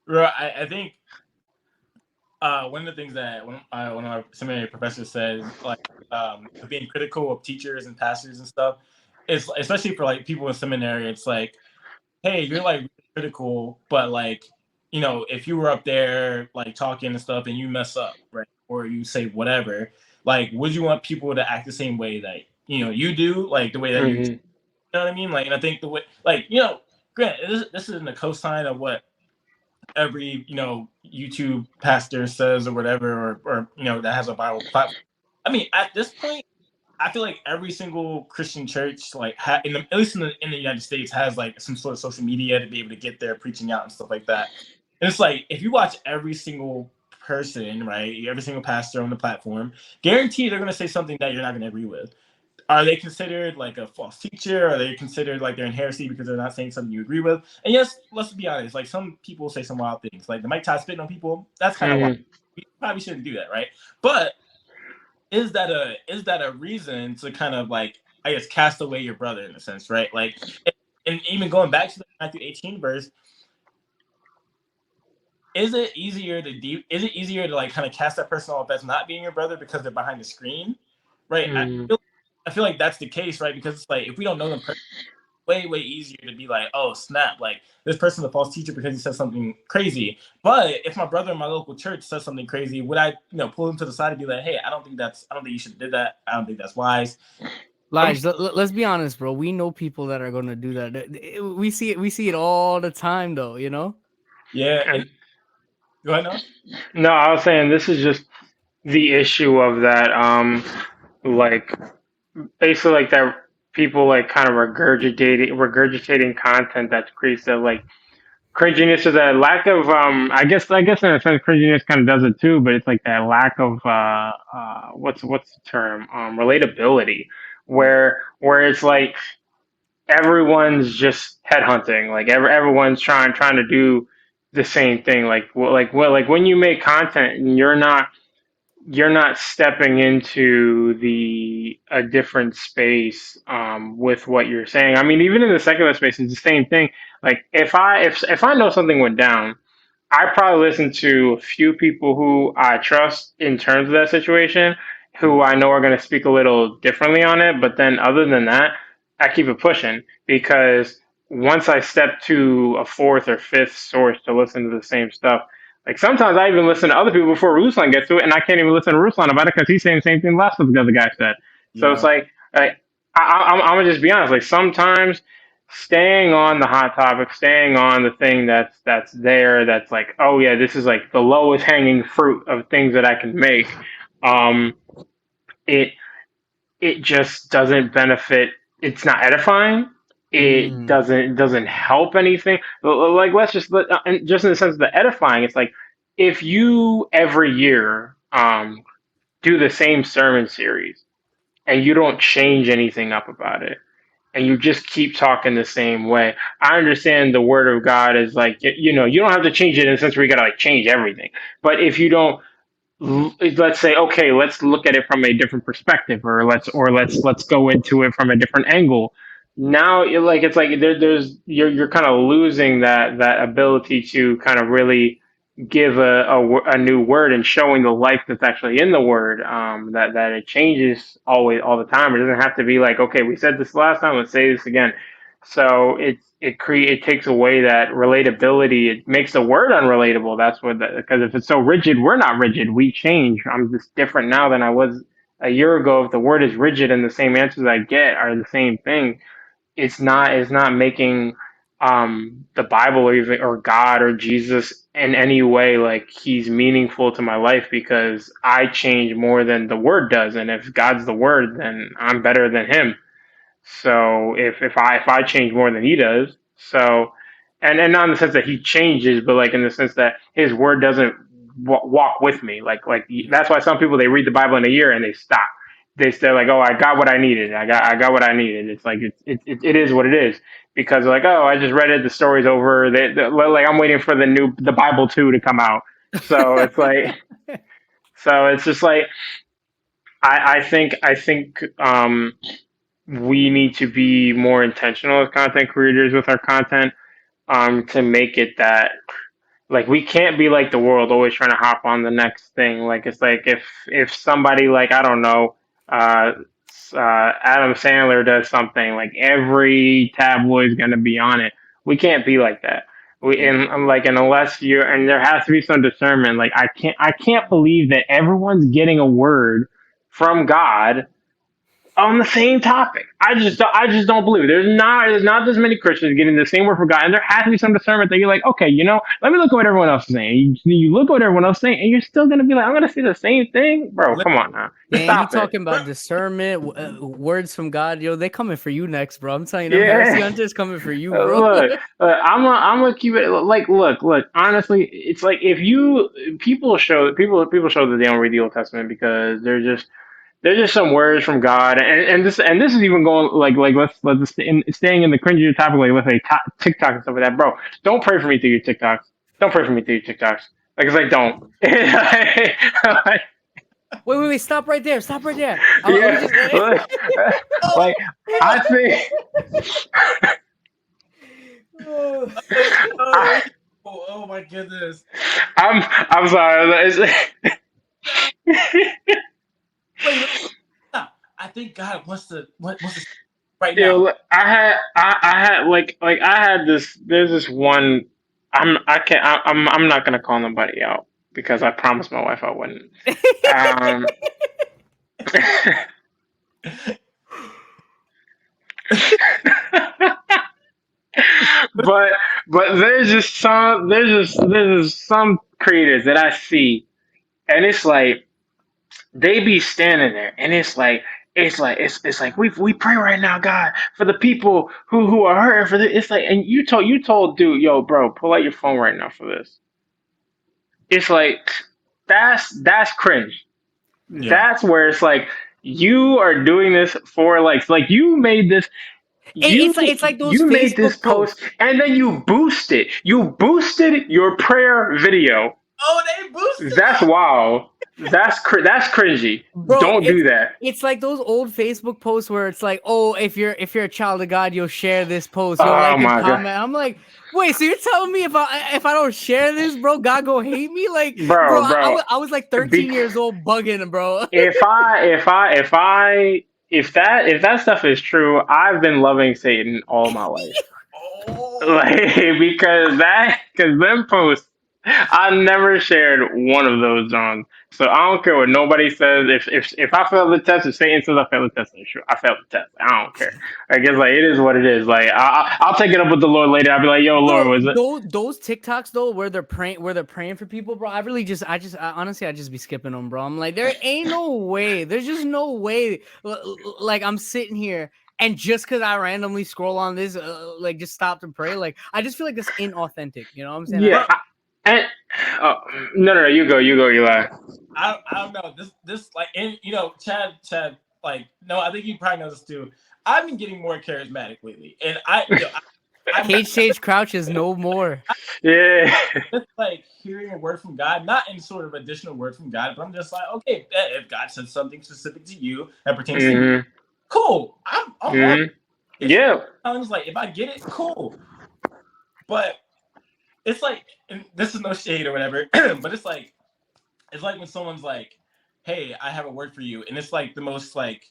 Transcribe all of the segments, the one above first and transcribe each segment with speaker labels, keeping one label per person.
Speaker 1: Right, I think one of the things that one of our seminary professors says, like, being critical of teachers and pastors and stuff, is especially for like people in seminary. It's like, hey, you're like really critical, but like, if you were up there like talking and stuff and you mess up, right, or you say whatever, like, would you want people to act the same way that you do, like the way that you
Speaker 2: Hmm.
Speaker 1: know what I mean? Like, and I think the way, like, granted, this isn't a cosign of what every YouTube pastor says or whatever, or that has a Bible platform. I mean, at this point, I feel like every single Christian church, like, at least in the United States, has like some sort of social media to be able to get their preaching out and stuff like that. And it's like if you watch every single person, right, every single pastor on the platform, guarantee they're going to say something that you're not going to agree with. Are they considered like a false teacher? Are they considered like they're in heresy because they're not saying something you agree with? And yes, let's be honest. Like, some people say some wild things, like the Mike Todd spitting on people. That's kind of wild.
Speaker 2: Hmm.
Speaker 1: We probably shouldn't do that, right? But is that a reason to kind of, like, I guess, cast away your brother in a sense, right? Like, and even going back to the Matthew 18 verse, is it easier to like kind of cast that person off as not being your brother because they're behind the screen, right? I
Speaker 2: Hmm.
Speaker 1: feel, I feel like that's the case, right? Because it's like if we don't know them personally, way easier to be like, oh snap, like this person's a false teacher because he said something crazy. But if my brother in my local church says something crazy, would I, pull him to the side and be like, hey, I don't think you should have did that. I don't think that's wise. I'm
Speaker 3: Lige, let's be honest, bro. We know people that are gonna do that. We see it. We see it all the time, though. You know.
Speaker 1: Yeah, and
Speaker 2: And
Speaker 1: go ahead, Noah.
Speaker 2: no, I was saying this is just the issue of that. Like basically like that people like kind of regurgitating content that's creates that like cringiness is a lack of I guess in a sense cringiness kind of does it too, but it's like that lack of what's the term relatability where it's like everyone's just headhunting, like everyone's trying to do the same thing, like when you make content and you're not stepping into the a different space with what you're saying. I mean, even in the secular space, it's the same thing. Like if I know something went down, I probably listen to a few people who I trust in terms of that situation, who I know are going to speak a little differently on it. But then other than that, I keep it pushing because once I step to a fourth or fifth source to listen to the same stuff, like sometimes I even listen to other people before Ruslan gets to it, and I can't even listen to Ruslan about it because he's saying the same thing last week the other guy said. So it's
Speaker 1: Yeah,
Speaker 2: like I'm gonna just be honest. Like sometimes staying on the hot topic, staying on the thing that's there, that's like, oh yeah, this is like the lowest hanging fruit of things that I can make. Um, it it just doesn't benefit. It's not edifying. It
Speaker 3: Mm.
Speaker 2: doesn't help anything. Like just in the sense of the edifying, it's like if you every year do the same sermon series and you don't change anything up about it and you just keep talking the same way. I understand the word of God is like you don't have to change it in the sense where you gotta like change everything. But if you don't, let's say, okay, let's look at it from a different perspective, or let's go into it from a different angle. Now it's like there's you're kind of losing that ability to kind of really give a new word and showing the life that's actually in the word, that it changes always all the time. It doesn't have to be like, okay, we said this last time, let's say this again. So it takes away that relatability. It makes the word unrelatable. That's what, because if it's so rigid, we're not rigid. We change. I'm just different now than I was a year ago. If the word is rigid and the same answers I get are the same thing, it's not making the Bible or even or God or Jesus in any way like he's meaningful to my life because I change more than the word does. And if God's the word, then I'm better than him. So if I change more than he does, so and not in the sense that he changes, but like in the sense that his word doesn't walk with me. Like that's why some people they read the Bible in a year and they stop. They're like, oh, I got what I needed. I got what I needed. It's like it is what it is because like, oh, I just read it. The story's over. Like I'm waiting for the Bible 2 to come out. So it's like so it's just like I think we need to be more intentional as content creators with our content, to make it that Like we can't be like the world, always trying to hop on the next thing. Like it's like if somebody like I don't know, uh, Adam Sandler does something, like every tabloid's gonna be on it. We can't be like that. We
Speaker 1: Yeah.
Speaker 2: and like and unless you're and there has to be some discernment. Like I can't believe that everyone's getting a word from God on the same topic. I just don't believe it. There's not this many Christians getting the same word from God, and there has to be some discernment that you're like, okay, let me look at what everyone else is saying. You look at what everyone else is saying, and you're still gonna be like, I'm gonna say the same thing, bro. Come on now,
Speaker 3: Dang, you
Speaker 2: stop it.
Speaker 3: talking about discernment, words from God, yo? They coming for you next, bro. I'm telling you, them heresy
Speaker 2: Yeah.
Speaker 3: hunters coming for you, bro.
Speaker 2: Look, I'm gonna keep it like look. Honestly, it's like if you people show that they don't read the Old Testament because they're just some words from God, and this is even going like let's staying in the cringy topic, like let's say TikTok and stuff like that, bro. Don't pray for me through your TikToks. Don't pray for me through your TikToks. Like it's like don't.
Speaker 3: Wait, stop right there, stop right there. Let me
Speaker 2: Yeah,
Speaker 3: just.
Speaker 2: like I think
Speaker 3: Oh.
Speaker 2: I,
Speaker 1: Oh my goodness.
Speaker 2: I'm sorry.
Speaker 1: Wait. Stop. I think God wants to right
Speaker 2: You
Speaker 1: now.
Speaker 2: know, I had like I had this. There's this one. I can't. I'm not gonna call nobody out because I promised my wife I wouldn't. Um, but there's just some creators that I see, and it's like they be standing there, and it's like we pray right now, God, for the people who are hurting for this. It's like, and you told dude, yo, bro, pull out your phone right now for this. It's like that's cringe.
Speaker 1: Yeah.
Speaker 2: That's where it's like you are doing this for like you made this you
Speaker 3: It's like those
Speaker 2: you made this
Speaker 3: Facebook
Speaker 2: post
Speaker 3: posts.
Speaker 2: and then you boost it. You boosted your prayer video.
Speaker 1: Oh, they boosted
Speaker 2: That's wow. That's cringy.
Speaker 3: Bro,
Speaker 2: Don't do that.
Speaker 3: it's like those old Facebook posts where it's like, oh, if you're a child of God, you'll share this post, you'll
Speaker 2: Oh
Speaker 3: like and
Speaker 2: my god,
Speaker 3: comment. I'm like, wait, so you're telling me if I don't share this, bro, God go hate me? Like, bro,
Speaker 2: bro.
Speaker 3: I was like 13
Speaker 2: Be,
Speaker 3: years old bugging, bro.
Speaker 2: if that stuff is true, I've been loving Satan all my life.
Speaker 1: Oh,
Speaker 2: Like because them posts, I never shared one of those on. So I don't care what nobody says. If I failed the test, if Satan says I failed the test, then sure, I failed the test. I don't care. I guess like it is what it is. Like I'll take it up with the Lord later. I'll be like, yo, Lord,
Speaker 3: Bro,
Speaker 2: was it?
Speaker 3: those TikToks though, where they're praying for people, bro. Honestly, I just be skipping them, bro. I'm like, there ain't no way. There's just no way. Like I'm sitting here, and just because I randomly scroll on this, like just stop to pray, like I just feel like that's inauthentic. You know what I'm saying?
Speaker 2: Yeah.
Speaker 1: bro.
Speaker 2: And oh, no, you go, Eli.
Speaker 1: I don't know. This like, and Chad, like, no, I think you probably know this too. I've been getting more charismatic lately, and I'm
Speaker 3: Cage Stage Crouch is no more.
Speaker 2: Yeah.
Speaker 1: just like hearing a word from God, not in sort of additional word from God, but I'm just like, okay, if God said something specific to you that pertains to you,
Speaker 2: Mhm.
Speaker 1: cool. I'm on.
Speaker 2: Mhm.
Speaker 1: It's
Speaker 2: Yeah.
Speaker 1: sounds like if I get it, cool. But it's like, and this is no shade or whatever, but it's like when someone's like, "Hey, I have a word for you," and it's like the most like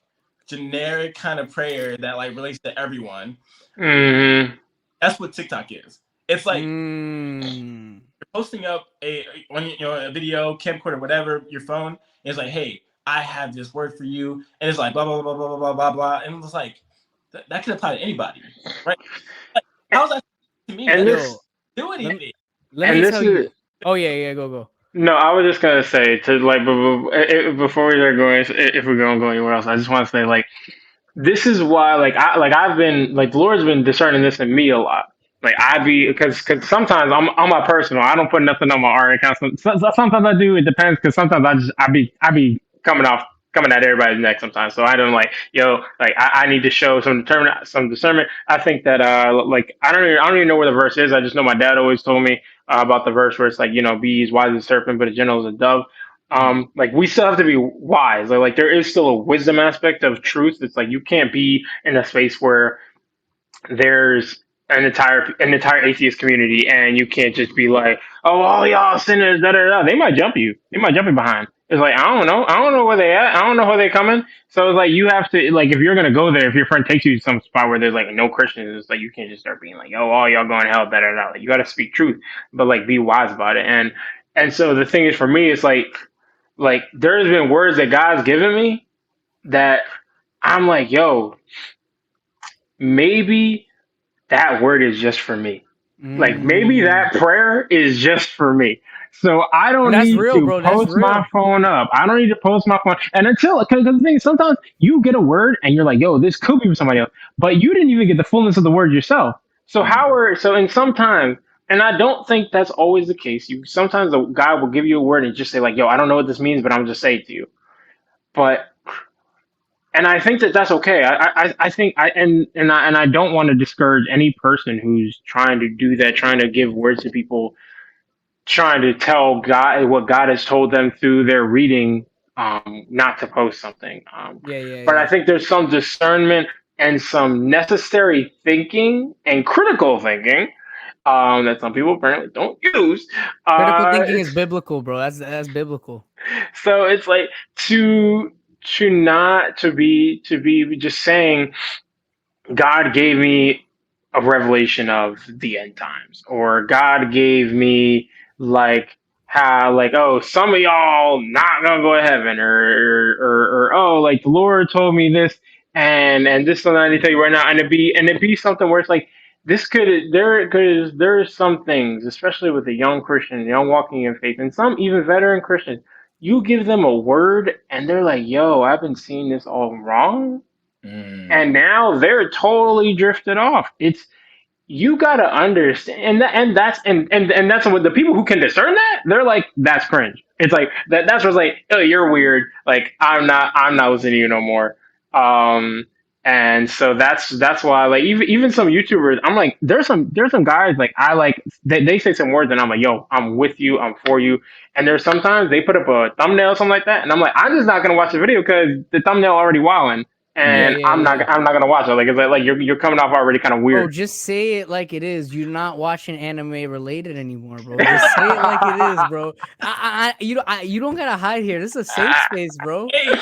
Speaker 1: generic kind of prayer that like relates to everyone.
Speaker 2: Mhm.
Speaker 1: That's what TikTok is. It's like
Speaker 3: Mm.
Speaker 1: you're posting up a video, camcorder, whatever, your phone. And it's like, "Hey, I have this word for you," and it's like blah blah blah blah blah blah blah blah, and it's like that can apply to anybody, right? Like, how's that to me? That
Speaker 2: And
Speaker 1: doesn't
Speaker 2: this
Speaker 3: Yo,
Speaker 1: do
Speaker 3: let me
Speaker 1: anything.
Speaker 3: let
Speaker 1: Like,
Speaker 3: me
Speaker 2: and this
Speaker 3: tell
Speaker 2: is
Speaker 3: you. Oh yeah, go.
Speaker 2: no. I was just gonna say to like before we start going, if we're gonna go anywhere else, I just want to say like this is why I've been like the Lord's been discerning this in me a lot. Like I be because sometimes I'm on my personal. I don't put nothing on my art account. Sometimes I do. It depends because sometimes I be coming at everybody's neck sometimes. So I don't like like I need to show some discernment. I think that like I don't even know where the verse is. I just know my dad always told me about the verse where it's like be as wise as a serpent, but as gentle as a dove. Like we still have to be wise. Like there is still a wisdom aspect of truth. It's like you can't be in a space where there's an entire atheist community, and you can't just be like, oh, all y'all sinners, da da da. They might jump you. They might jump you behind. It's like, I don't know. I don't know where they at. I don't know where they coming. So it's like you have to, like, if you're gonna go there, if your friend takes you to some spot where there's like no Christians, it's like you can't just start being like, oh, all y'all going to hell, da da da. Like, you got to speak truth, but like be wise about it. And so the thing is, for me, it's like there's been words that God's given me that I'm like, yo, maybe that word is just for me. Like, maybe that prayer is just for me. So I don't
Speaker 3: That's
Speaker 2: need
Speaker 3: real,
Speaker 2: to
Speaker 3: bro. That's
Speaker 2: post my
Speaker 3: real.
Speaker 2: phone up. I don't need to post my phone. And because the thing is, sometimes you get a word and you're like, yo, this could be for somebody else, but you didn't even get the fullness of the word yourself. So and sometimes, and I don't think that's always the case. Sometimes God will give you a word and just say like, yo, I don't know what this means, but I'm gonna just say it to you. But and I think that that's okay. I think I don't want to discourage any person who's trying to do that, trying to give words to people, trying to tell God what God has told them through their reading, not to post something. But I
Speaker 3: Yeah.
Speaker 2: think there's some discernment and some necessary thinking and critical thinking, that some people apparently don't use.
Speaker 3: Critical thinking is biblical, bro. That's biblical.
Speaker 2: So it's like to not to be just saying God gave me a revelation of the end times, or God gave me like how like, oh, some of y'all not gonna go to heaven, or oh, like the Lord told me this, and this is something I need to tell you right now, and it be something where it's like this could there's some things, especially with a young Christian, young walking in faith, and some even veteran Christians, you give them a word and they're like, yo, I've been seeing this all wrong, and now they're totally drifted off. It's you gotta understand, and that's what the people who can discern that, they're like, that's cringe. It's like that's what's like, oh, you're weird. Like, I'm not listening to you no more. And so that's why, like, even some YouTubers, I'm like, there's some guys like I like, they say some words and I'm like, yo, I'm with you, I'm for you. And there's sometimes they put up a thumbnail or something like that, and I'm like, I'm just not gonna watch the video because the thumbnail already wilding, and I'm not gonna watch it. Like, it's like you're coming off already kind of
Speaker 3: Bro,
Speaker 2: weird.
Speaker 3: just say it like it is. You're not watching anime related anymore, bro. Just say it like it is, bro. You don't gotta hide here. This is a safe space, bro.
Speaker 1: Hey,